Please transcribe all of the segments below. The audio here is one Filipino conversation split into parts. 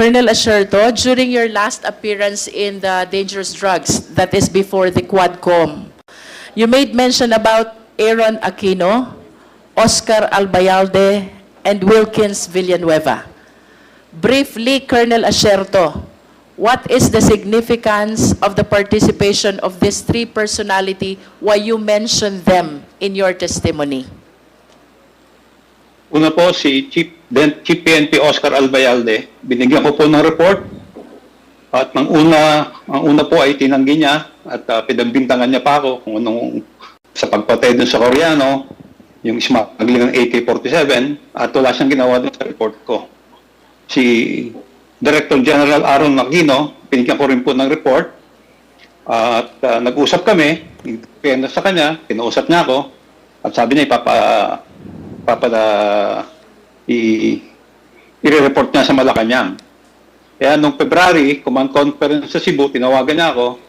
Colonel Asherto, during your last appearance in the dangerous drugs, that is before the Quadcom, you made mention about Aaron Aquino, Oscar Albayalde, and Wilkins Villanueva. Briefly, Colonel Asherto, what is the significance of the participation of these three personality? Why you mention them in your testimony? Una po, si Chief PNP Oscar Albayalde, binigyan ko po ng report at ang una po ay tinanggi niya at pinagbintangan niya pa ako kung anong sa pagpatay dun sa Koreano, yung smuggling ng AK-47 at wala siyang ginawa dun sa report ko. Si Director General Aaron Aquino, binigyan ko rin po ng report at nag-usap kami, sa kanya, kinausap niya ako at sabi niya i-report niya sa Malacanang. Kaya nung February, command conference sa Cebu, tinawagan niya ako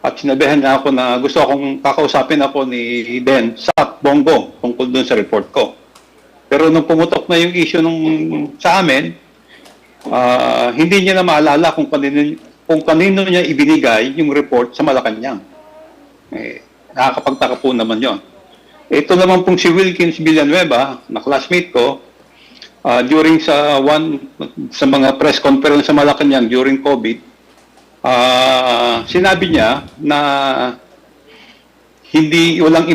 at sinabihan niya ako na gusto akong kakausapin ako ni Ben sa Bongo tungkol dun sa report ko. Pero nung pumutok na yung issue sa amin, hindi niya na maalala kung kanino niya ibinigay yung report sa Malacanang. Nakakapagtaka po naman yon. Ito naman pong si Wilkins Villanueva, na classmate ko, during sa mga press conference sa Malacanang during COVID, sinabi niya na walang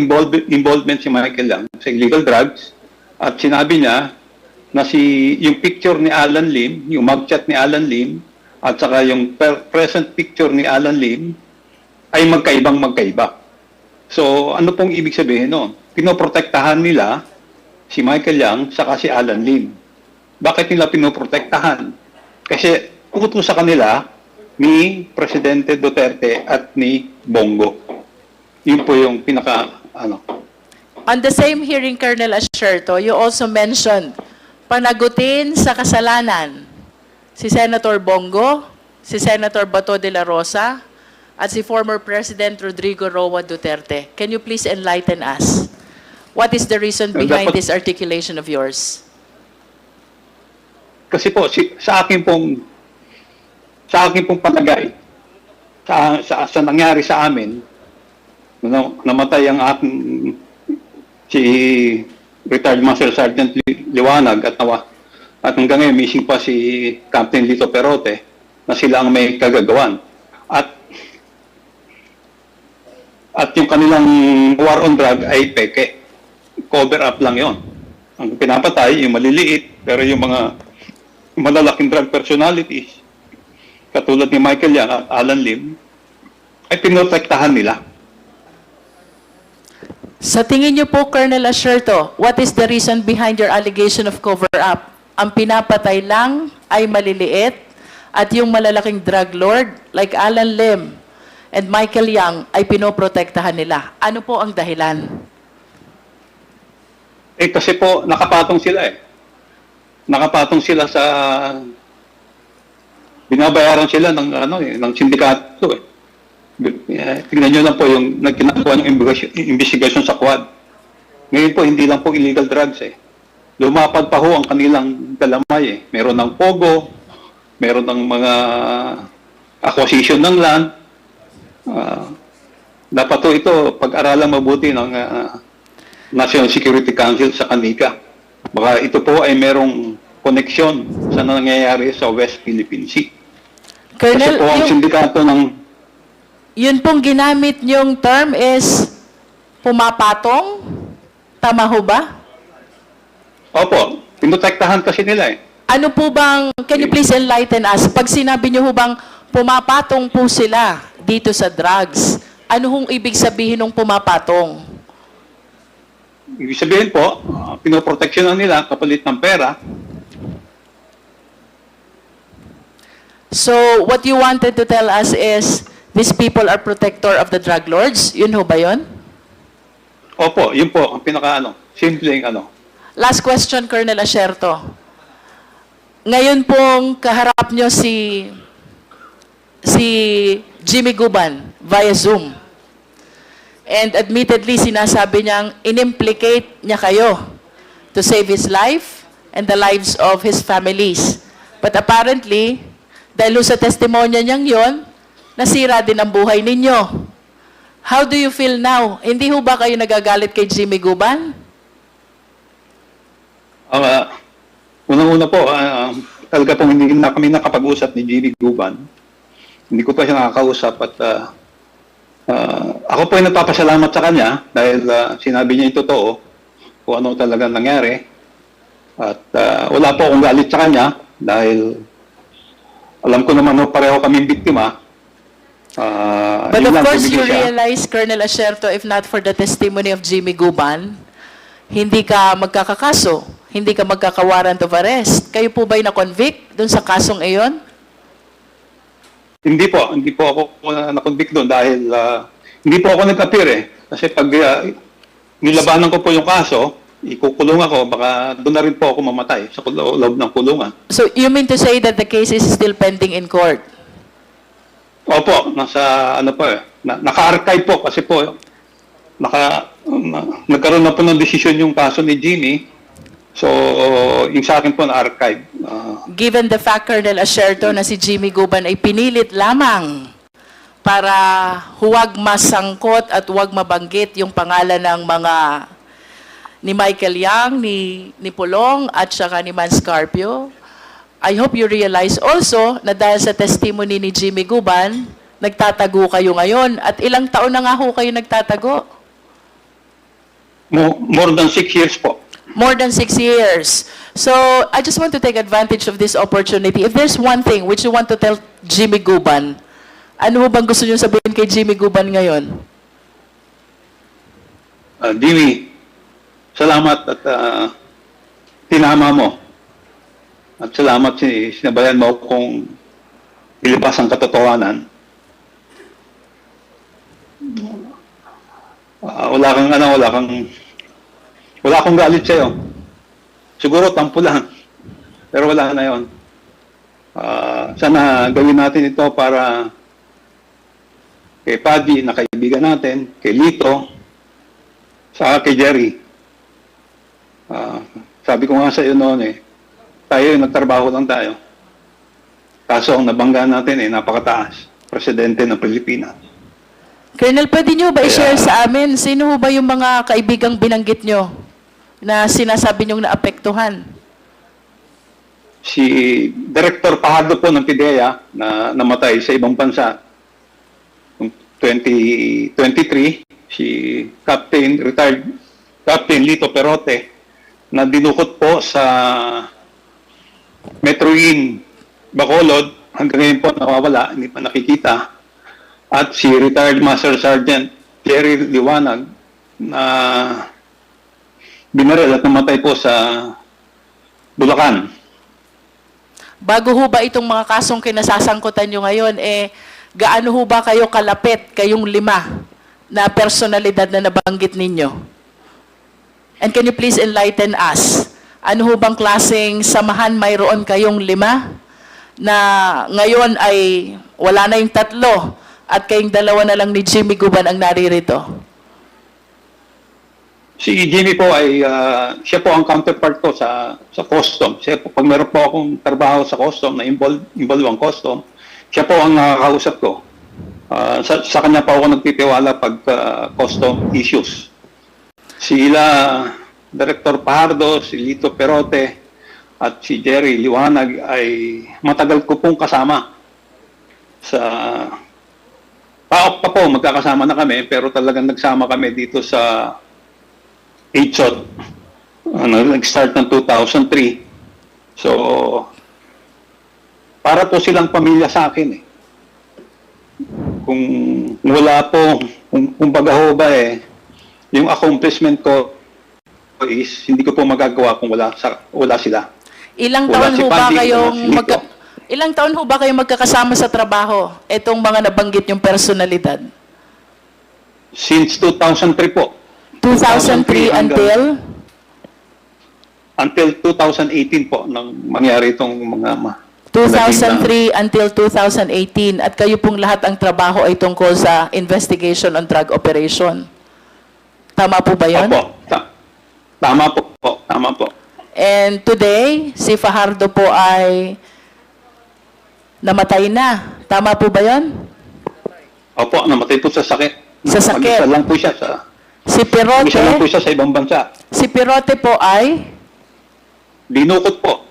involvement si Michael Yang sa illegal drugs at sinabi niya na yung picture ni Alan Lim, yung mugshot ni Alan Lim at saka yung present picture ni Alan Lim ay magkaiba. So, ano pong ibig sabihin nun? Pinoprotektahan nila si Michael Yang saka si Alan Lim. Bakit nila pinoprotektahan? Kasi utos sa kanila ni Presidente Duterte at ni Bongo. Yun po yung On the same hearing, Colonel Asherto, you also mentioned panagutin sa kasalanan si Senator Bongo, si Senator Bato de la Rosa, at si former President Rodrigo Roa Duterte. Can you please enlighten us? What is the reason behind this articulation of yours? Kasi po, sa akin pong palagay, sa nangyari sa amin, namatay ang aking si retired Master Sergeant Liwanag at hanggang ngayon missing pa si Captain Lito Perote na sila ang may kagagawan. At yung kanilang war on drug ay peke. Cover up lang yon. Ang pinapatay, yung maliliit, pero yung mga malalaking drug personalities, katulad ni Michael Yang at Alan Lim, ay pinotektahan nila. Sa tingin niyo po, Colonel Asherto, what is the reason behind your allegation of cover-up? Ang pinapatay lang ay maliliit at yung malalaking drug lord like Alan Lim and Michael Yang ay pinoprotektahan nila. Ano po ang dahilan? Kasi po, nakapatong sila Nakapatong sila sa binabayaran sila ng sindikato Tingnan nyo lang po yung nagkinagawa ng investigasyon sa Quad. Ngayon po, hindi lang po illegal drugs Lumapad pa ho ang kanilang galamay Meron ng pogo, meron ng mga acquisition ng land. Dapat po ito pag-aralan mabuti ng National Security Council sa Kanika. Baka ito po ay merong koneksyon sa nangyayari sa West Philippine Sea. Colonel, kasi po ang sindikato ng... Yun pong ginamit niyong term is pumapatong? Tama ho ba? Opo, pinotektahan kasi nila Ano po bang, can you please enlighten us, pag sinabi niyo ho bang pumapatong po sila dito sa drugs, ano hong ibig sabihin ng pumapatong? Ibig sabihin po, pinoproteksyonan nila kapalit ng pera. So, what you wanted to tell us is, these people are protector of the drug lords? Yun ho ba yun? Opo, yun po, ang simpleng Last question, Colonel Asherto. Ngayon pong kaharap nyo si Jimmy Guban via Zoom. And admittedly, sinasabi niyang inimplicate niya kayo to save his life and the lives of his families. But apparently, Dahil sa testimonya niyang yon, nasira din ang buhay ninyo. How do you feel now? Hindi ho ba kayo nagagalit kay Jimmy Guban? Unang-una po, talaga pong hindi na kami nakapag-usap ni Jimmy Guban. Hindi ko pa siya nakakausap at ako po ay nagpapasalamat sa kanya dahil sinabi niya yung totoo kung ano talaga nangyari. At wala po akong galit sa kanya dahil alam ko naman pareho kaming biktima. But yun of lang, course, you tumigil siya. realize, Colonel Asierto, if not for the testimony of Jimmy Guban, hindi ka magkakakaso, hindi ka magkaka-warrant of arrest. Kayo po ba'y na-convict dun sa kasong iyon? Hindi po ako na-convict doon dahil hindi po ako nag-appear eh. Kasi pag nilabanan ko po yung kaso, ikukulong ako, baka doon na rin po ako mamatay sa loob ng kulungan. So you mean to say that the case is still pending in court? Opo, nasa ano po eh, naka-archive po kasi po nagkaroon na po ng desisyon yung kaso ni Jimmy. So, yung sa akin po na-archive. Given the fact, Colonel Asierto, na si Jimmy Guban ay pinilit lamang para huwag masangkot at huwag mabanggit yung pangalan ng mga ni Michael Yang, ni Pulong at saka ni Man Scarpio, I hope you realize also na dahil sa testimony ni Jimmy Guban, nagtatago kayo ngayon. At ilang taon na nga ho kayo nagtatago? More than 6 years po. More than 6 years. So, I just want to take advantage of this opportunity. If there's one thing which you want to tell Jimmy Guban, ano ho bang gusto niyo sabihin kay Jimmy Guban ngayon? Jimmy, salamat at tinama mo. At salamat sinabayan mo kung ilabas ang katotohanan. Wala akong galit sa'yo. Siguro tampo lang. Pero wala na yon. Sana gawin natin ito para kay Paddy na kaibigan natin, kay Lito, saka kay Jerry. Sabi ko nga sa iyo noon tayo nagtrabaho lang tayo. Kaso ang nabangga natin napakataas. Presidente ng Pilipinas. Colonel, pwede nyo ba i-share sa amin, sino ho ba yung mga kaibigang binanggit nyo na sinasabi nyong naapektuhan? Si Director Pajardo po ng PIDEA na namatay sa ibang bansa noong 2023, si retired Captain Lito Perote na dinukot po sa Metro Inn, Bacolod, hanggang ngayon po nawawala, hindi pa nakikita. At si retired Master Sergeant Jerry Liwanag na binaril at namatay po sa Bulacan. Bago ho ba itong mga kasong kinasasangkutan nyo ngayon, gaano ho ba kayo kalapit, kayong 5 na personalidad na nabanggit ninyo? And can you please enlighten us? Ano ho bang klaseng samahan mayroon kayong 5 na ngayon ay wala na yung 3 at kayong 2 na lang ni Jimmy Guban ang naririto? Si Jimmy po ay siya po ang counterpart ko sa custom. Siya po, pag meron po akong trabaho sa custom na involve ang custom, siya po ang nakakausap ko. Sa kanya po ako nagtitiwala pag custom issues. Sila Director Pajardo, si Lito Perote at si Jerry Liwanag ay matagal ko pong kasama sa pa po magkakasama na kami, pero talagang nagsama kami dito sa HOT. Nag-start ng 2003. So, para po silang pamilya sa akin Kung wala po, kung baga ho ba yung accomplishment ko is hindi ko po magagawa kung wala sila. Ilang Wala taon si ho ba Paddy, kayong wala si Lito. Ilang taon ho ba kayo magkakasama sa trabaho? Itong mga nabanggit yung personalidad. Since 2003 po. 2003 until? Until 2018 po nang mangyari itong mga 2003 until 2018. At kayo pong lahat ang trabaho ay tungkol sa investigation on drug operation. Tama po ba yun? Opo. Tama po. And today, si Fajardo po ay Namatay na. Tama po ba yon? Opo, namatay po sa sakit. Sa sakit. Mag-isa lang po siya sa... Si Mag-isa lang po Pirote, siya sa ibang bansa. si Pirote po ay Dinukot po.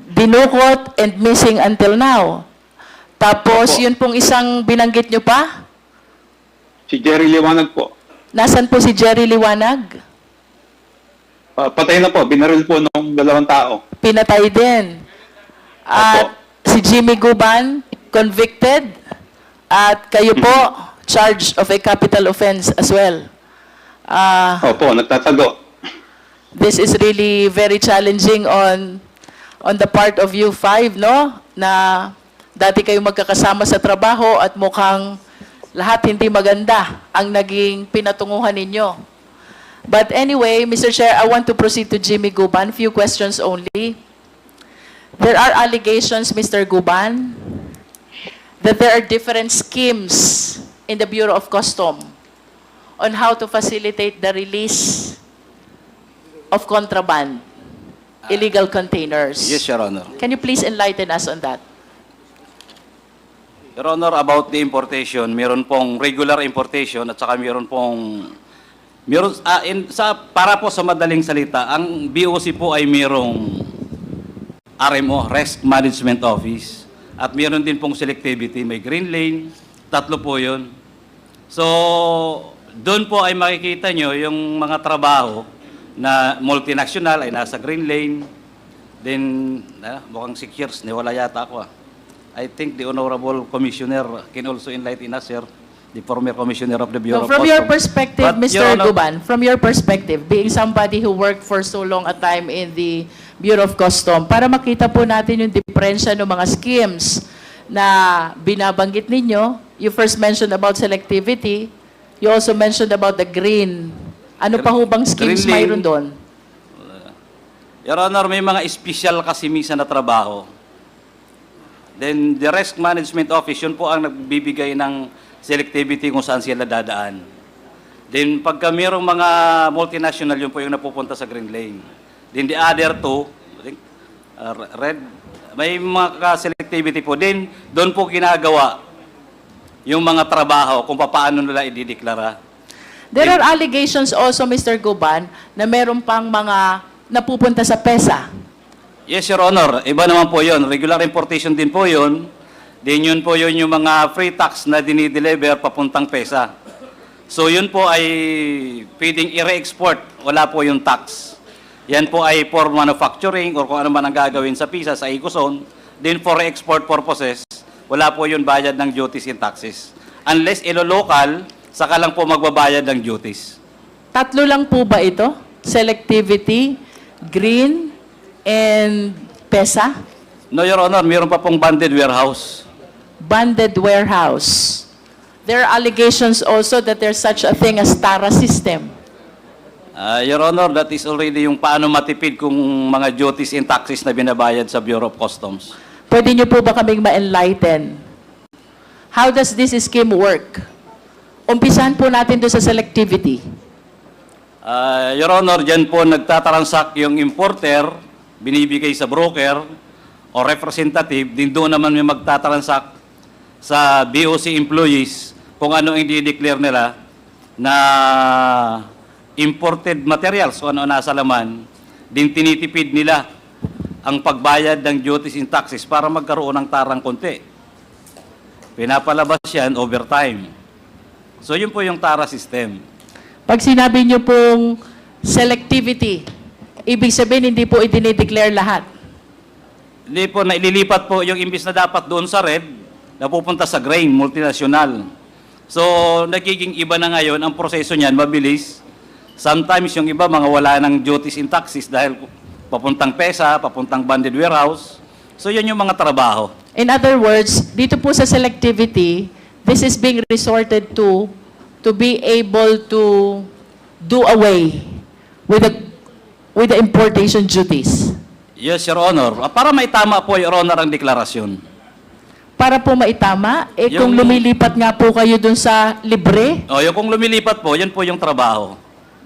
dinukot and missing until now. Tapos, Opo. yun pong isang binanggit nyo pa, Si Jerry Liwanag po. nasan po si Jerry Liwanag? Patay na po. Binaril po ng 2 tao. Pinatay din. At si Jimmy Guban, convicted. At kayo po, charged of a capital offense as well. Opo, nagtatago. This is really very challenging on the part of you five, no? Na dati kayo magkakasama sa trabaho at mukhang lahat hindi maganda ang naging pinatunguhan ninyo. But anyway, Mr. Chair, I want to proceed to Jimmy Guban. Few questions only. There are allegations, Mr. Guban, that there are different schemes in the Bureau of Custom on how to facilitate the release of contraband, illegal containers. Yes, Your Honor. Can you please enlighten us on that? Your Honor, about the importation, meron pong regular importation at saka para po sa madaling salita, ang BOC po ay merong RMO, Risk Management Office, at meron din pong selectivity, may green lane, 3 po yun. So, doon po ay makikita nyo yung mga trabaho na multinational ay nasa green lane. Then, mukhang 6 years, wala yata ako. I think the Honorable Commissioner can also enlighten us, sir, the former Commissioner of the No, Bureau of from Customs. your perspective, But, Mr. Your Honor, Guban, from your perspective, being somebody who worked for so long a time in the Bureau of Custom, para makita po natin yung diferensya ng mga schemes na binabanggit ninyo, you first mentioned about selectivity, you also mentioned about the green. Ano pa ho bang schemes Green lane. mayroon doon? Your Honor, may mga special kasi minsan na trabaho. Then, the Risk Management Office, yun po ang nagbibigay ng selectivity kung saan sila dadaan. Then, pagka mayroong mga multinational, yun po yung napupunta sa green lane. Then, the other two, I think, red, may mga selectivity po. Then, doon po ginagawa yung mga trabaho kung paano nila idideklara. There are allegations also, Mr. Guban, na meron pang mga napupunta sa PESA. Yes, Your Honor. Iba naman po yun. Regular importation din po yun. Din yun po yun yung mga free tax na dinideliver papuntang PESA. So yun po ay pwedeng i-re-export. Wala po yung tax. Yan po ay for manufacturing or kung ano man ang gagawin sa PISA, sa Ecozone. Then for export purposes, wala po yun bayad ng duties and taxes. Unless ilo-local, saka lang po magbabayad ng duties. 3 lang po ba ito? Selectivity, green, and PESA? No, Your Honor, mayroon pa pong banded warehouse. Banded warehouse. There are allegations also that there's such a thing as TARA system. Your Honor, that is already yung paano matipid kung mga duties and taxes na binabayad sa Bureau of Customs. Pwede niyo po ba kaming ma-enlighten? How does this scheme work? Umpisahan po natin doon sa selectivity. Your Honor, dyan po nagtatransact yung importer, binibigay sa broker o representative, din doon naman may magtatransact sa BOC employees kung ano ang i-declare nila na imported materials o ano nasa laman, din tinitipid nila ang pagbayad ng duties and taxes para magkaroon ng tarang konti. Pinapalabas yan over time. So yun po yung TARA system. Pag sinabi niyo pong selectivity, ibig sabihin hindi po i-declare lahat. Hindi po, naililipat po yung imbis na dapat doon sa red, napupunta sa grain, multinational. So, nagiging iba na ngayon, ang proseso niyan, mabilis. Sometimes yung iba, mga wala ng duties and taxes dahil papuntang PESA, papuntang banded warehouse. So, yan yung mga trabaho. In other words, dito po sa selectivity, this is being resorted to be able to do away with the importation duties. Yes, Your Honor. Para maitama po, Your Honor, ang deklarasyon. Para po maitama, kung Yung- lumilipat nga po kayo dun sa libre, O, yung kung lumilipat po, yan po yung trabaho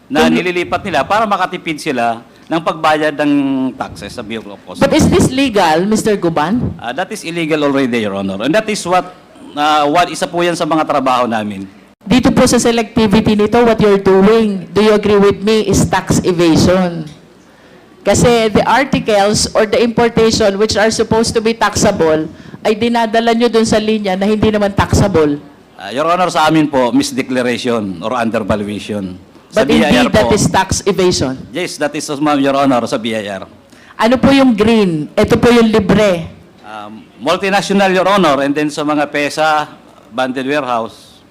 na nililipat nila para makatipid sila ng pagbayad ng taxes sa Bureau of Customs. But is this legal, Mr. Guban? That is illegal already, Your Honor. And that is what isa po yan sa mga trabaho namin. Dito po sa selectivity nito, what you're doing, do you agree with me, is tax evasion. Kasi the articles or the importation which are supposed to be taxable, ay dinadala nyo dun sa linya na hindi naman taxable. Your Honor, sa amin po, misdeclaration or undervaluation. Sa But BIR indeed, that po, is tax evasion. yes, that is, ma'am, Your Honor, sa BIR. Ano po yung green? Ito po yung libre. Multinational, Your Honor, and then sa mga PESA, banded warehouse.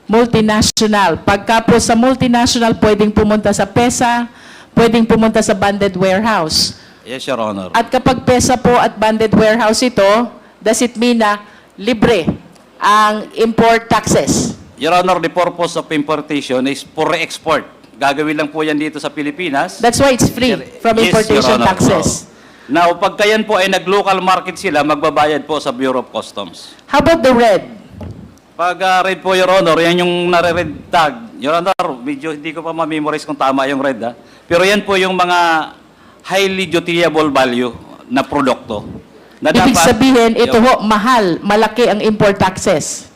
Multinational. Pagka po sa multinational, pwedeng pumunta sa PESA, pwedeng pumunta sa banded warehouse. Yes, Your Honor. At kapag PESA po at banded warehouse ito, does it mean na libre ang import taxes? Your Honor, the purpose of importation is for re-export. Gagawin lang po yan dito sa Pilipinas. That's why it's free from Yes, importation Your Honor. taxes. Now, pagka yan po ay nag-local market sila, magbabayad po sa Bureau of Customs. How about the red? Pag red po, Your Honor, yan yung nare-red tag. Your Honor, medyo hindi ko pa ma-memorize kung tama yung red, ha? Pero yan po yung mga highly dutiable value na produkto. Na Ibig dapat- sabihin, ito ho, mahal, malaki ang import taxes.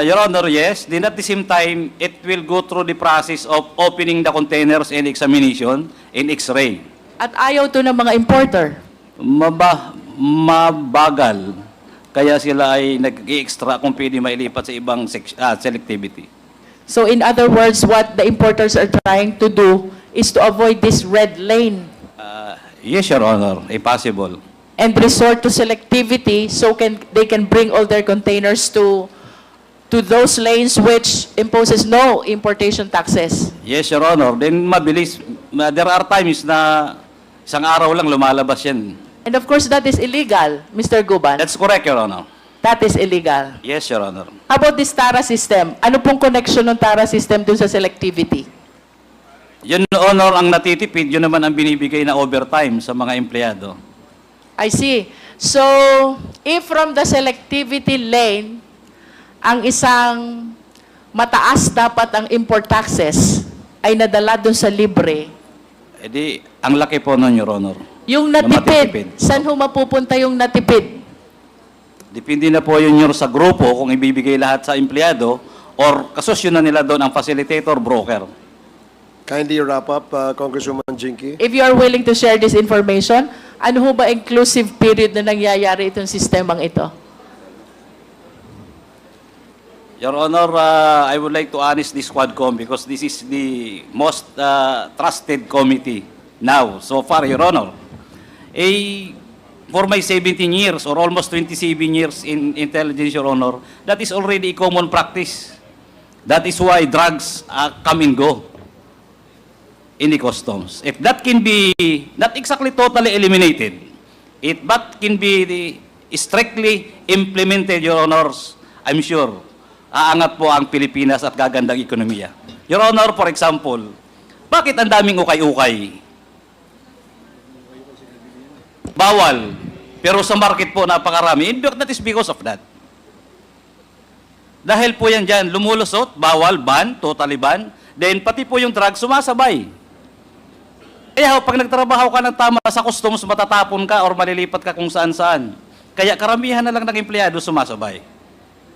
Your Honor, yes. Then at the same time, it will go through the process of opening the containers and examination and X-ray. At ayaw to ng mga importer. Mabagal. Kaya sila ay nag-extra kung pwede mailipat sa ibang selectivity. So in other words, what the importers are trying to do is to avoid this red lane Yes, Your Honor, possible. and resort to selectivity so they can bring all their containers to those lanes which imposes no importation taxes. Yes, Your Honor. Then mabilis. There are times na isang araw lang lumalabas yan. And of course, that is illegal, Mr. Guban. That's correct, Your Honor. That is illegal. Yes, Your Honor. How about this TARA system? Ano pong connection ng TARA system dun sa selectivity? Yun, Honor, ang natitipid, yun naman ang binibigay na overtime sa mga empleyado. I see. So, if from the selectivity lane, ang isang mataas dapat ang import taxes ay nadala dun sa libre, E di, ang laki po nun, Your Honor. yung Na natipid, matitipid. saan ho mapupunta yung natipid? Depende na po yun sa grupo kung ibibigay lahat sa empleyado or kasosyo na nila doon ang facilitator, broker. Kindly wrap up, Congresswoman Jinky. If you are willing to share this information, ano ho ba inclusive period na nangyayari itong sistemang ito? Your Honor, I would like to honest this Quadcom because this is the most trusted committee now, so far, Your Honor. For my 17 years or almost 27 years in intelligence, Your Honor, that is already a common practice. That is why drugs come and go in the customs. If that can be not exactly totally eliminated, but can be strictly implemented, Your Honors, I'm sure, aangat po ang Pilipinas at gagandang ekonomiya. Your Honor, for example, bakit ang daming ukay-ukay? Bawal. Pero sa market po napakarami. In fact, that is because of that. Dahil po yan dyan, lumulusot, bawal, ban, totally ban. Then pati po yung drug sumasabay. Kaya pag nagtrabaho ka ng tama sa customs, matatapon ka or malilipat ka kung saan-saan. Kaya karamihan na lang ng empleyado sumasabay.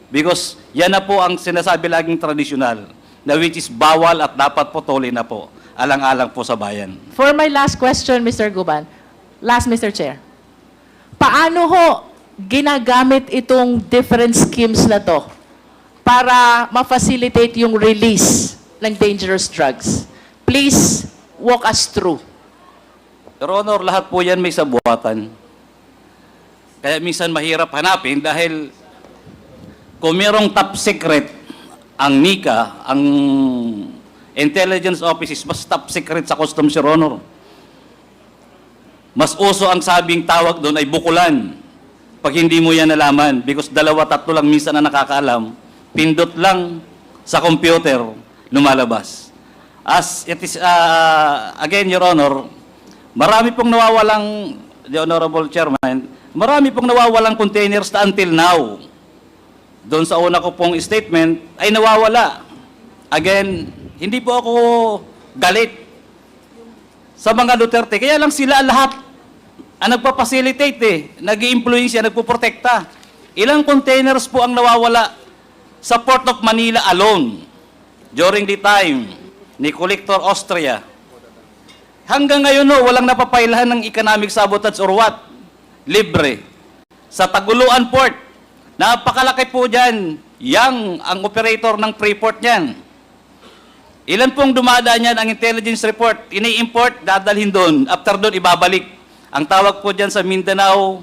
Because yan na po ang sinasabi laging tradisyonal, na which is bawal at dapat po tuli na po, alang-alang po sa bayan. For my last question, Mr. Guban, Mr. Chair, paano ho ginagamit itong different schemes na to para ma-facilitate yung release ng dangerous drugs? Please walk us through. Your Honor, lahat po yan may sabuatan. Kaya minsan mahirap hanapin dahil kung merong top secret ang NICA, ang intelligence offices, mas top secret sa customs, Your Honor. Mas uso ang sabing tawag doon ay bukulan. Pag hindi mo yan nalaman, because 2-3 lang minsan na nakakaalam, pindot lang sa computer, lumalabas. As it is, again, Your Honor, marami pong nawawalang, the Honorable Chairman, marami pong nawawalang containers na until now. Doon sa una ko pong statement, ay nawawala. Again, hindi po ako galit sa mga Duterte. Kaya lang sila lahat ang nagpa-facilitate nag-i-influence, nagpo-protekta. Ilang containers po ang nawawala sa Port of Manila alone during the time ni Collector Austria. Hanggang ngayon walang napapailahan ng economic sabotage or what? Libre. Sa Taguluan Port, napakalaki po dyan, ang operator ng Freeport niyan. Ilan pong dumadaan yan ang intelligence report, ini-import, dadalhin doon, after doon ibabalik. Ang tawag po dyan sa Mindanao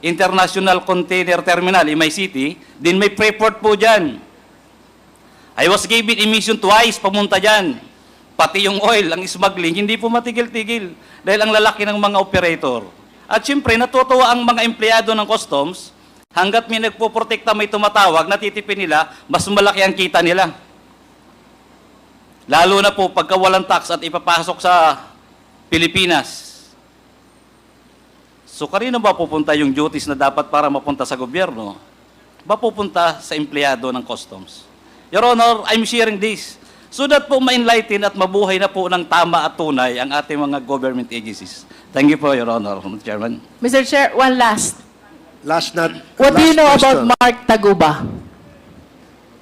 International Container Terminal, MICT, din may Freeport po dyan. I was given emission twice, pamunta dyan. Pati yung oil, ang smuggling, hindi po matigil-tigil dahil ang lalaki ng mga operator. At siyempre, natutuwa ang mga empleyado ng customs, hanggat may nagpoprotekta, may tumatawag, natitipin nila, mas malaki ang kita nila. Lalo na po pagka walang tax at ipapasok sa Pilipinas. So, kanino ba pupunta yung duties na dapat para mapunta sa gobyerno? Ba pupunta sa empleyado ng customs? Your Honor, I'm sharing this so that po ma-enlighten at mabuhay na po ng tama at tunay ang ating mga government agencies. Thank you po, Your Honor, Mr. Chairman. Mr. Chair, one last. Last What do you know question. about Mark Taguba?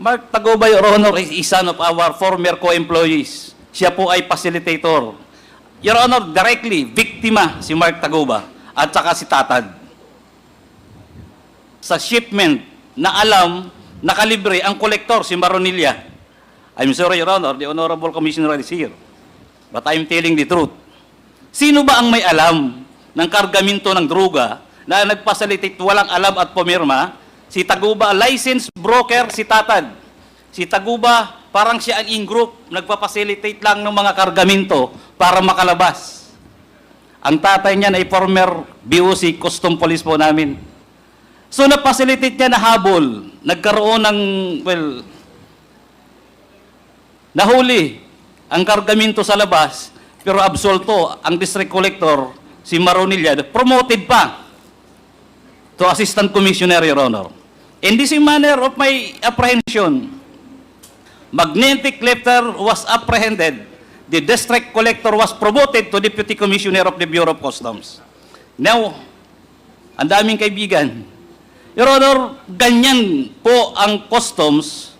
Mark Taguba, Your Honor, is son of our former co-employees. Siya po ay facilitator. Your Honor, directly, biktima si Mark Taguba at saka si Tatad. Sa shipment na alam, nakalibre ang kolektor, si Maronilla. I'm sorry, Your Honor, the Honorable Commissioner is here. But I'm telling the truth. Sino ba ang may alam ng kargamento ng droga na nagpasalitate walang alam at pumirma? Si Taguba, licensed broker, si Tatad. Si Taguba, parang siya ang in-group, nagpapacilitate lang ng mga kargamento para makalabas. Ang tatay niya ay former BOC, custom police po namin. So, napacilitate niya na habol. Nagkaroon ng, nahuli ang kargamento sa labas, pero absolto, ang district collector, si Maronilla, promoted pa to Assistant Commissioner, Your Honor. In this manner of my apprehension, Magnetic Lifter was apprehended. The district collector was promoted to Deputy Commissioner of the Bureau of Customs. Now, ang daming kaibigan. Your Honor, ganyan po ang customs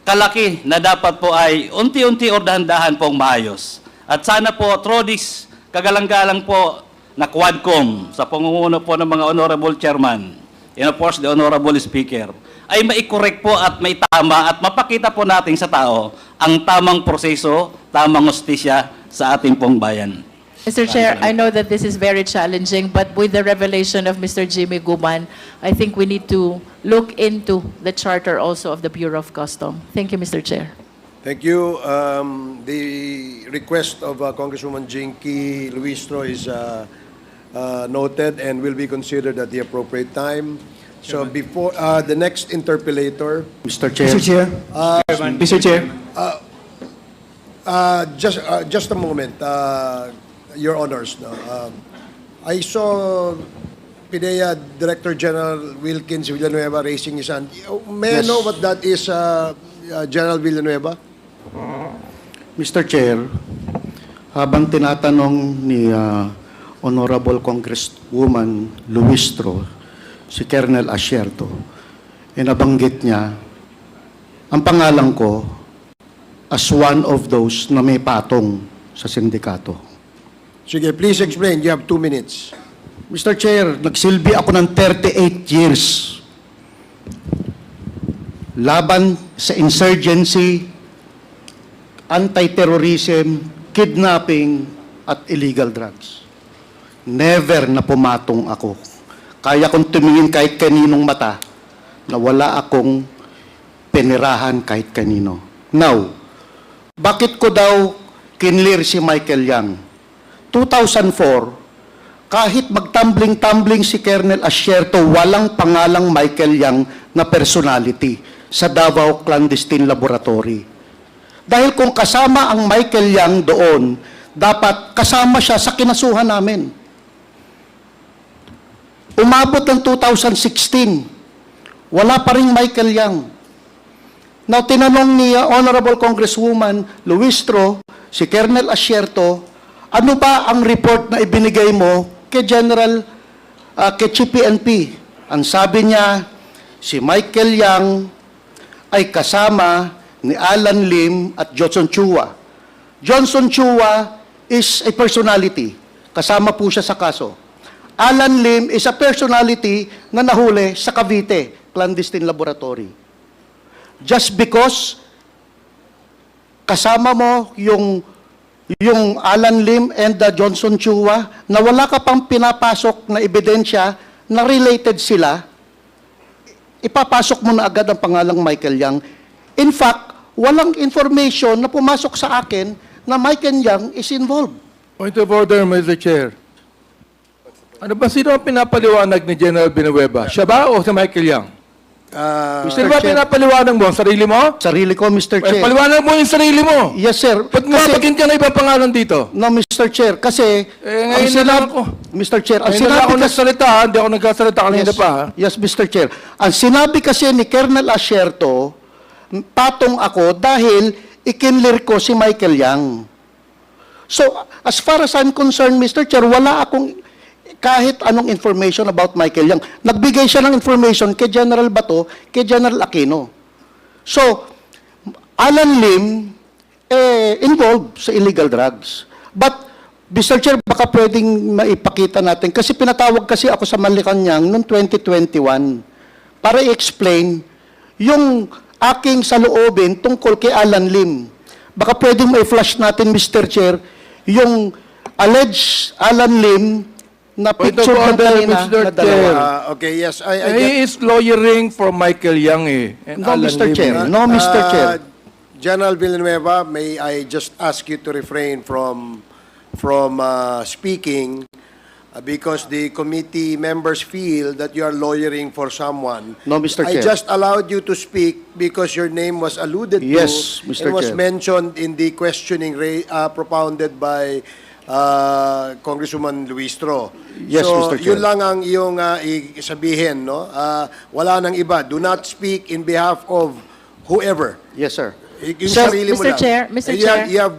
kalaki na dapat po ay unti-unti o dahan-dahan pong maayos. At sana po, through this kagalang-galang po na Quadcom, sa pangunguna po ng mga Honorable Chairman, and of course, the Honorable Speaker, ay mai-correct po at may tama at mapakita po natin sa tao ang tamang proseso, tamang hustisya sa ating pong bayan. Mr. Chair, I know that this is very challenging, but with the revelation of Mr. Jimmy Guman, I think we need to look into the charter also of the Bureau of Customs. Thank you, Mr. Chair. Thank you. The request of Congresswoman Jinky Luistro is noted and will be considered at the appropriate time. So before the next interpellator, Mr. Chair. Mr. Chair. Mr. Chair. just a moment, Your Honors. No? I saw PIDEA Director General Wilkins Villanueva raising his hand. May I know what that is, General Villanueva? Mr. Chair, habang tinatanong ni Honorable Congresswoman Luistro, si Colonel Asierto, nabanggit niya ang pangalan ko as one of those na may patong sa sindikato. Sige, please explain. You have 2 minutes. Mr. Chair, nagsilbi ako ng 38 years laban sa insurgency, anti-terrorism, kidnapping, at illegal drugs. Never na pumatong ako. Kaya kong tumingin kahit kaninong mata na wala akong pinirahan kahit kanino. Now, bakit ko daw kinlir si Michael Yang? 2004, kahit magtumbling-tumbling si Colonel Asierto, walang pangalang Michael Yang na personality sa Davao Clandestine Laboratory. Dahil kung kasama ang Michael Yang doon, dapat kasama siya sa kinasuhan namin. Umabot ng 2016, wala pa rin Michael Yang. Now, tinanong ni Honorable Congresswoman Luistro, si Colonel Asierto, Ano ba ang report na ibinigay mo kay General, kay Chief PNP? Ang sabi niya, si Michael Yang ay kasama ni Alan Lim at Johnson Chua. Johnson Chua is a personality. Kasama po siya sa kaso. Alan Lim is a personality na nahuli sa Cavite, clandestine laboratory. Just because kasama mo yung Alan Lim and Johnson Chua na wala ka pang pinapasok na ebidensya na related sila, ipapasok mo na agad ang pangalang Michael Yang. In fact, walang information na pumasok sa akin na Michael Yang is involved. Point of order, Mr. Chair. Ano ba, sino ang pinapaliwanag ni General Villanueva? Siya ba o si Michael Yang? Sino ba Chair. pinapaliwanag mo? Ang sarili mo? Sarili ko, Mr. Eh, Chair. paliwanag mo yung sarili mo. Yes, sir. Ba't nga bagin ka na ibang pangalan dito? No, Mr. Chair, kasi... ngayon ang na lang ako. Mr. Chair, ang Ngayon na lang sinabi ako kasi... nagsalita, ha? Hindi ako nagkasalita kanina Yes, pa. Ha? yes, Mr. Chair. Ang sinabi kasi ni Colonel Asierto, patong ako dahil ikinlir ko si Michael Yang. So, as far as I'm concerned, Mr. Chair, wala akong kahit anong information about Michael Yang. Nagbigay siya ng information kay General Bato, kay General Aquino. So, Alan Lim, involved sa illegal drugs. But, Mr. Chair, baka pwedeng maipakita natin, kasi pinatawag kasi ako sa Malacanang noong 2021 para i-explain yung aking saloobin tungkol kay Alan Lim. Baka pwedeng mai-flash natin, Mr. Chair, yung alleged Alan Lim na Point of picture na order, kanina Mr. na dalawa. Chair. Okay, yes. I He get, is lawyering for Michael Yang and No, Alan Mr. Lim. Chair. No, Mr. Chair. General Villanueva, may I just ask you to refrain from speaking because the committee members feel that you are lawyering for someone. No, Mr. I Chair. just allowed you to speak because your name was alluded Yes, to Mr. and was Chair. mentioned in the questioning propounded by Congresswoman Luistro. Yes, so, Mr. Chair. yun lang ang iyong sabihin, no? Wala nang iba. Do not speak in behalf of whoever. Yes, sir. Yung So, sarili mo Mr. lang. Chair, Mr. And you have- Chair. you have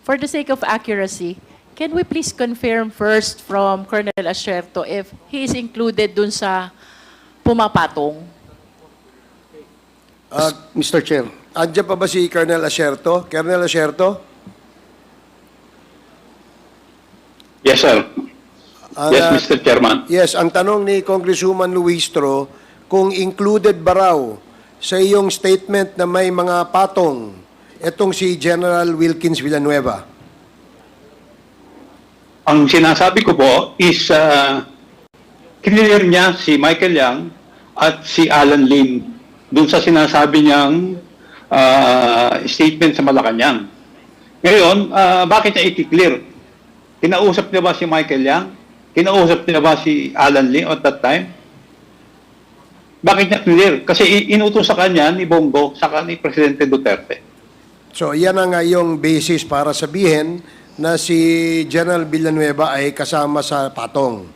For the sake of accuracy, can we please confirm first from Colonel Asierto if he is included dun sa pumapatong? Mr. Chair. Andiyan pa ba si Colonel Asierto? Colonel Asierto? Yes, sir. Ang, Yes, Mr. Chairman. Yes, ang tanong ni Congresswoman Luistro, kung included ba raw sa iyong statement na may mga patong itong si General Wilkins Villanueva? Ang sinasabi ko po is clear niya si Michael Yang at si Alan Lim dun sa sinasabi niyang statement sa Malacanang. Ngayon, bakit niya i-clear? Kinausap niya ba si Michael Yang? Kinausap niya ba si Alan Lim at that time? Bakit niya clear? Kasi inutos sa kanya ni Bongo, saka ni Presidente Duterte. So, yan ang iyong basis para sabihin na si General Villanueva ay kasama sa patong.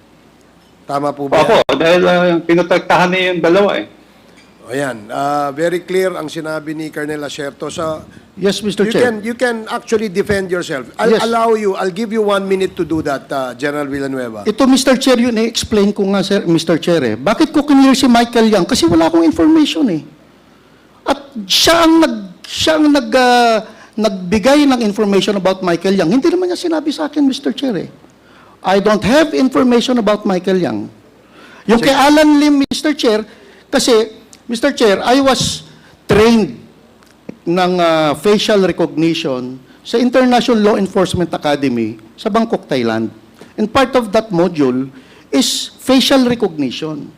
Tama po ba? Opo, dahil pinotektahan niya yung dalawa eh. Ayan, very clear ang sinabi ni Colonel Asierto. So, Yes, Mr. Chair. you can actually defend yourself. I'll Yes. I'll give you 1 minute to do that, General Villanueva. Ito, Mr. Chair, yun i-explain ko nga, sir, Mr. Chair, eh. Bakit ko kinlear si Michael Yang? Kasi wala akong information, eh. At siya ang nagbigay ng information about Michael Yang. Hindi naman niya sinabi sa akin, Mr. Chair, eh. I don't have information about Michael Yang. Yung kay Alan Lim, Mr. Chair, kasi, Mr. Chair, I was trained ng facial recognition sa International Law Enforcement Academy sa Bangkok, Thailand. And part of that module is facial recognition.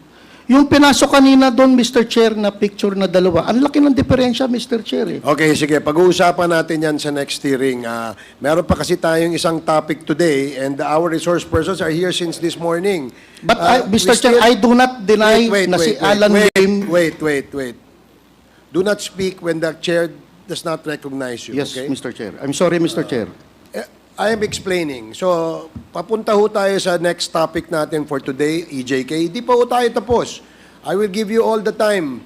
Yung pinasok kanina doon, Mr. Chair, na picture na dalawa, ang laki ng diferensya, Mr. Chair. Eh. Okay, sige. Pag-uusapan natin yan sa next hearing. Meron pa kasi tayong isang topic today and our resource persons are here since this morning. But, We Mr. Chair, still- I do not deny na si Alan Lim... Wait. Do not speak when the chair does not recognize you. Yes, okay? Mr. Chair. I'm sorry, Mr. Chair. I am explaining. So, papunta ho tayo sa next topic natin for today, EJK. Hindi pa ho tayo tapos. I will give you all the time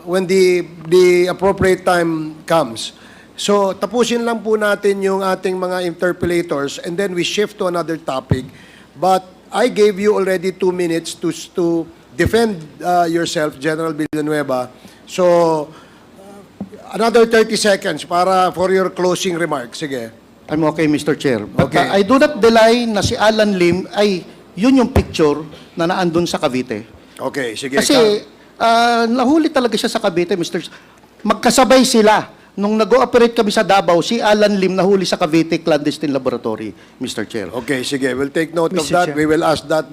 when the appropriate time comes. So, tapusin lang po natin yung ating mga interpellators and then we shift to another topic. But I gave you already 2 minutes to defend yourself, General Villanueva. So, another 30 seconds for your closing remarks. Sige. I'm okay, Mr. Chair. But Okay. I do not deny na si Alan Lim ay yun yung picture na naandun sa Cavite. Okay, sige. Kasi nahuli talaga siya sa Cavite, Mr. Magkasabay sila. Nung nag-ooperate kami sa Davao, si Alan Lim nahuli sa Cavite Clandestine Laboratory, Mr. Chair. Okay, sige. We'll take note of Mr. that. Chair. We will ask that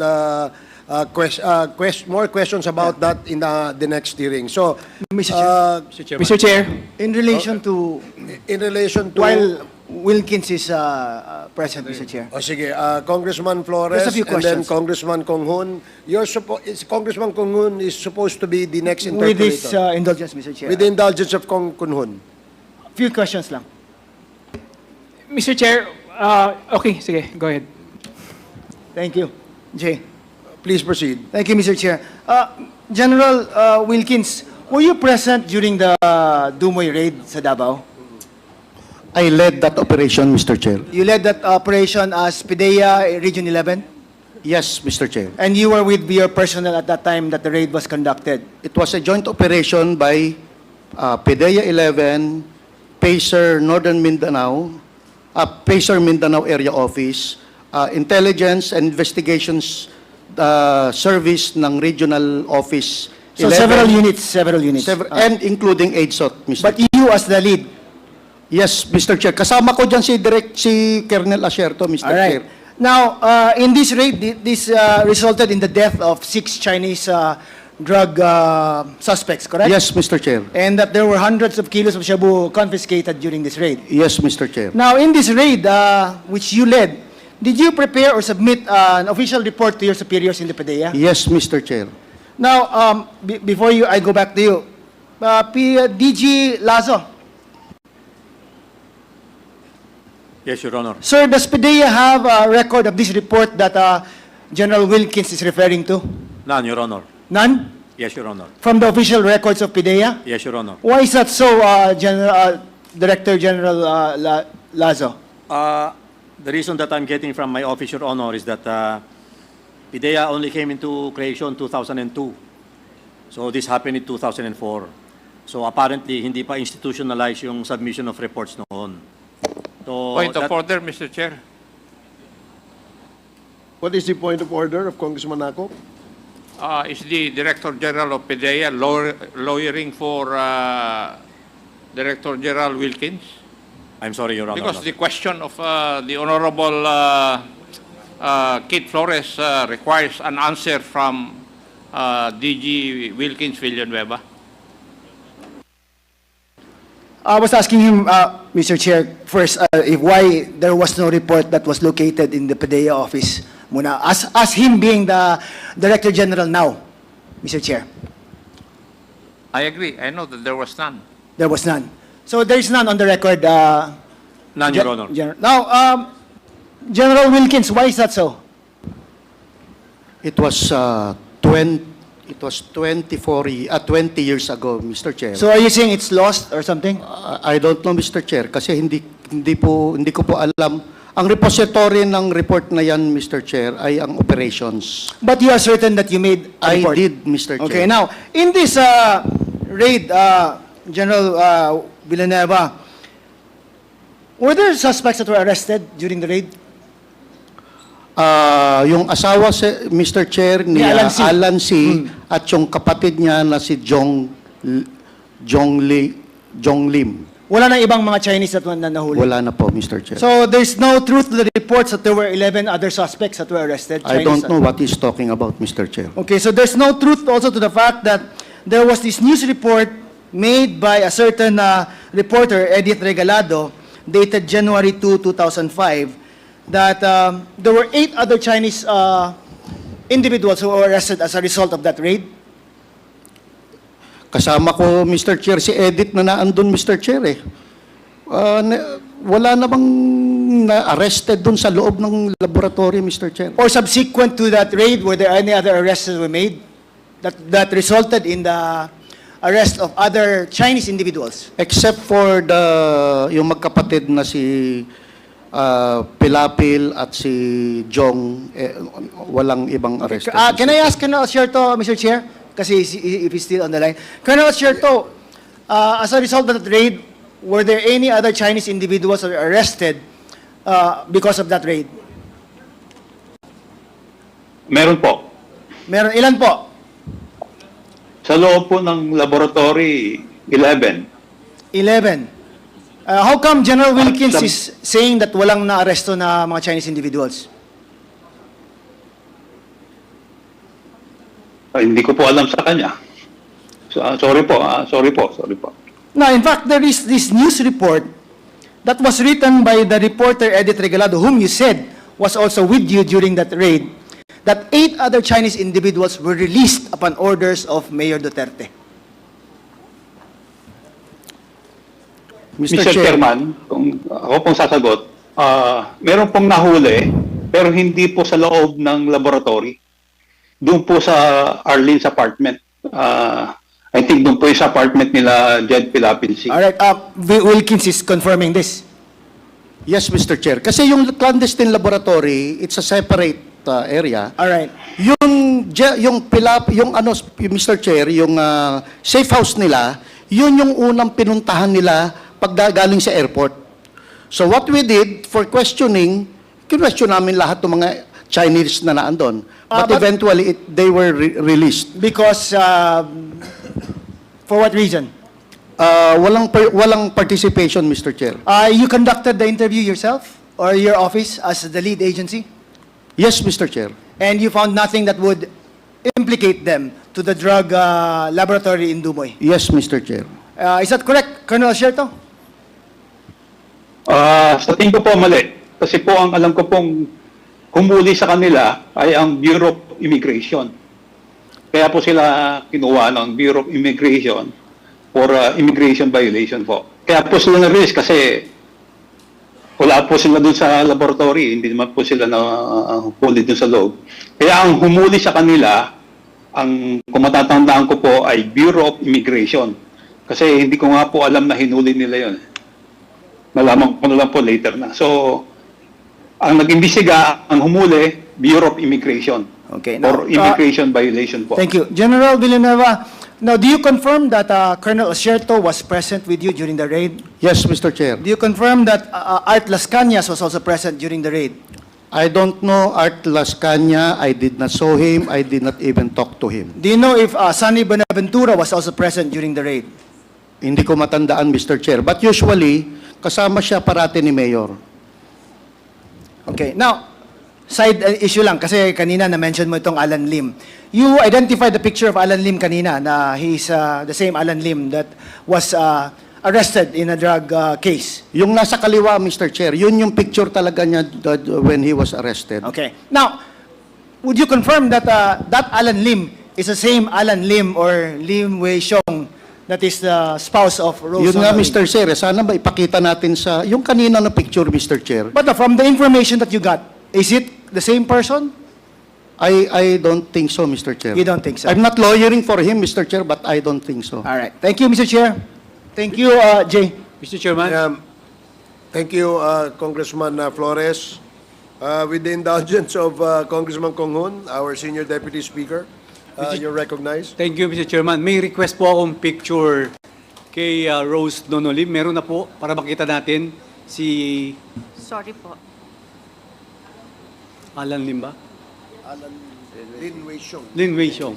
more questions about that in the next hearing. So, Mr. Chair, In relation to, in relation to... while Wilkins is present, Mr. Chair. O sige, Congressman Flores Just a few and then questions. Congressman Konghun. Congressman Konghun is supposed to be the next With this interpolator. indulgence, Mr. Chair. With the indulgence of Konghun. Few questions lang. Mr. Chair, okay, sige, go ahead. Thank you. Jay. Please proceed. Thank you, Mr. Chair. General Wilkins, were you present during the Dumoy raid sa Davao? I led that operation, Mr. Chair. You led that operation as PIDEA Region 11? Yes, Mr. Chair. And you were with your personnel at that time that the raid was conducted? It was a joint operation by PDEA 11, PACER Northern Mindanao, PACER Mindanao Area Office, Intelligence and Investigations Service ng Regional Office So 11. several units. And including AIDSOT, Mr. But you as the lead? Yes, Mr. Chair. Kasama ko dyan si Colonel Asierto, Mr. All right. Chair. Now, in this raid, this resulted in the death of 6 Chinese drug suspects, correct? Yes, Mr. Chair. And that there were hundreds of kilos of shabu confiscated during this raid. Yes, Mr. Chair. Now, in this raid, which you led, did you prepare or submit an official report to your superiors in the PDEA? Yes, Mr. Chair. Now, before I go back to you, DG Lazo, Yes, Your Honor. sir, does PDEA have a record of this report that General Wilkins is referring to? None, Your Honor. None? Yes, Your Honor. From the official records of PIDEA? Yes, Your Honor. Why is that so, Director General Lazo? The reason that I'm getting from my office, Your Honor, is that PIDEA only came into creation 2002. So this happened in 2004. So apparently, hindi pa institutionalized yung submission of reports noon. So Point of that- order, Mr. Chair. What is the point of order of Congressman Ako? Is the Director General of PDEA lawyering for Director General Wilkins? I'm sorry, Your Honor. Because the question of the Honorable Kit Flores requires an answer from DG Wilkins Villanueva. I was asking him, Mr. Chair, first, why there was no report that was located in the PIDEA office muna, as him being the Director General now, Mr. Chair. I agree. I know that there was none. There was none. So there is none on the record. None, Your Honor. Now, General Wilkins, why is that so? It was 20 years ago, Mr. Chair. So are you saying it's lost or something? I don't know, Mr. Chair, kasi hindi ko po alam. Ang repository ng report na yan, Mr. Chair, ay ang operations. But you are certain that you made a I report? did, Mr. Chair. Okay, now, in this raid, General Villanueva, were there suspects that were arrested during the raid? Yung asawa, Mr. Chair, ni Ni Alan C. Alan C. At yung kapatid niya na si Jong Lim. Wala na ibang mga Chinese that na nahuli? Wala na po, Mr. Chair. So there's no truth to the reports that there were 11 other suspects that were arrested? I Chinese don't know what he's talking about, Mr. Chair. Okay, so there's no truth also to the fact that there was this news report made by a certain reporter, Edith Regalado, dated January 2, 2005, that there were 8 other Chinese individuals who were arrested as a result of that raid. Kasama ko, Mr. Chair, si Edith na naandun, Mr. Chair, eh. Wala namang na-arrested dun sa loob ng laboratory, Mr. Chair. Or subsequent to that raid, were there any other arrests that were made that resulted in the arrest of other Chinese individuals? Except for yung magkapatid na si Pilapil at si Jong, walang ibang arrested. Can I ask Colonel Sierto, Mr. Chair? Kasi if he's still on the line. Colonel Sierto, as a result of that raid, were there any other Chinese individuals that were arrested because of that raid? Meron po. Meron, ilan po? Sa loob po ng laboratory, 11. 11. How come General Wilkins is saying that walang na-aresto na mga Chinese individuals? Hindi ko po alam sa kanya. Sorry po. Now, in fact, there is this news report that was written by the reporter Edith Regalado, whom you said was also with you during that raid, that 8 other Chinese individuals were released upon orders of Mayor Duterte. Mr. Chairman, kung ako pong sasagot, meron pong nahuli, pero hindi po sa loob ng laboratory. Doon po sa Arlene's apartment. I think doon po yung sa apartment nila Jed Pilapil C. All right, Wilkins is confirming this. Yes, Mr. Chair. Kasi yung clandestine laboratory, it's a separate area. All right. Yung Mr. Chair, yung safe house nila, yun yung unang pinuntahan nila paggaling sa airport. So what we did for questioning, kinwestiyon namin lahat ng mga Chinese na naandun. But eventually, they were released. Because, for what reason? Walang participation, Mr. Chair. You conducted the interview yourself or your office as the lead agency? Yes, Mr. Chair. And you found nothing that would implicate them to the drug laboratory in Dumoy? Yes, Mr. Chair. Is that correct, Colonel Sierto? Sa tingin ko po mali. Kasi po ang alam ko pong humuli sa kanila ay ang Bureau of Immigration. Kaya po sila kinuha ng Bureau of Immigration for immigration violation po. Kaya po sila na-release kasi wala po sila doon sa laboratory. Hindi naman po sila na-huli doon sa loob. Kaya ang humuli sa kanila, ang kung matatandaan ko po ay Bureau of Immigration. Kasi hindi ko nga po alam na hinuli nila yon. Nalaman ko na lang po later na. So, ang nag-imbestiga, ang humuli, Bureau of Immigration. Okay. For immigration violation po. Thank you. General Villanueva, now do you confirm that Colonel Sierto was present with you during the raid? Yes, Mr. Chair. Do you confirm that Art Las Cañas was also present during the raid? I don't know Art Las Cañas. I did not saw him. I did not even talk to him. Do you know if Sunny Buenaventura was also present during the raid? Hindi ko matandaan, Mr. Chair. But usually, kasama siya parati ni Mayor. Okay. Now, side issue lang, kasi kanina na-mention mo itong Alan Lim. You identified the picture of Alan Lim kanina, na he's the same Alan Lim that was arrested in a drug case. Yung nasa kaliwa, Mr. Chair, yun yung picture talaga niya when he was arrested. Okay. Now, would you confirm that that Alan Lim is the same Alan Lim or Lim Wei Xiong that is the spouse of Rose? Yun nga, Honoring? Mr. Chair, sana maipakita natin sa, yung kanina na picture, Mr. Chair. But from the information that you got, is it the same person? I don't think so, Mr. Chair. You don't think so? I'm not lawyering for him, Mr. Chair, but I don't think so. All right. Thank you, Mr. Chair. Thank you, Jay. Mr. Chairman. Thank you, Congressman Flores. With the indulgence of Congressman Kong Hoon, our Senior Deputy Speaker, you're recognized. Thank you, Mr. Chairman. May request po akong picture kay Rose Nonolim. Meron na po para makita natin si Sorry po. Alan Lim ba? Lin Wei Xiong. Lin Wei Xiong.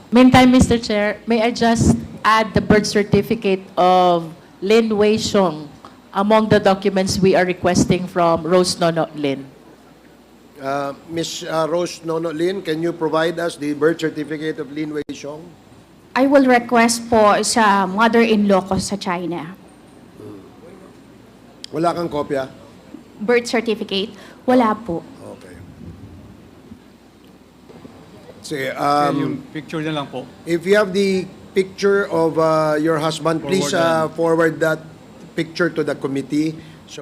Meantime, Mr. Chair, may I just add the birth certificate of Lin Wei Xiong among the documents we are requesting from Rose Nono Lin? Ms. Rose Nono Lin, can you provide us the birth certificate of Lin Wei Xiong? I will request po sa mother-in-law ko sa China. Wala kang kopya? Birth certificate? Wala po. Okay. Sige, Yung picture na lang po. if you have the picture of your husband, please forward that picture to the committee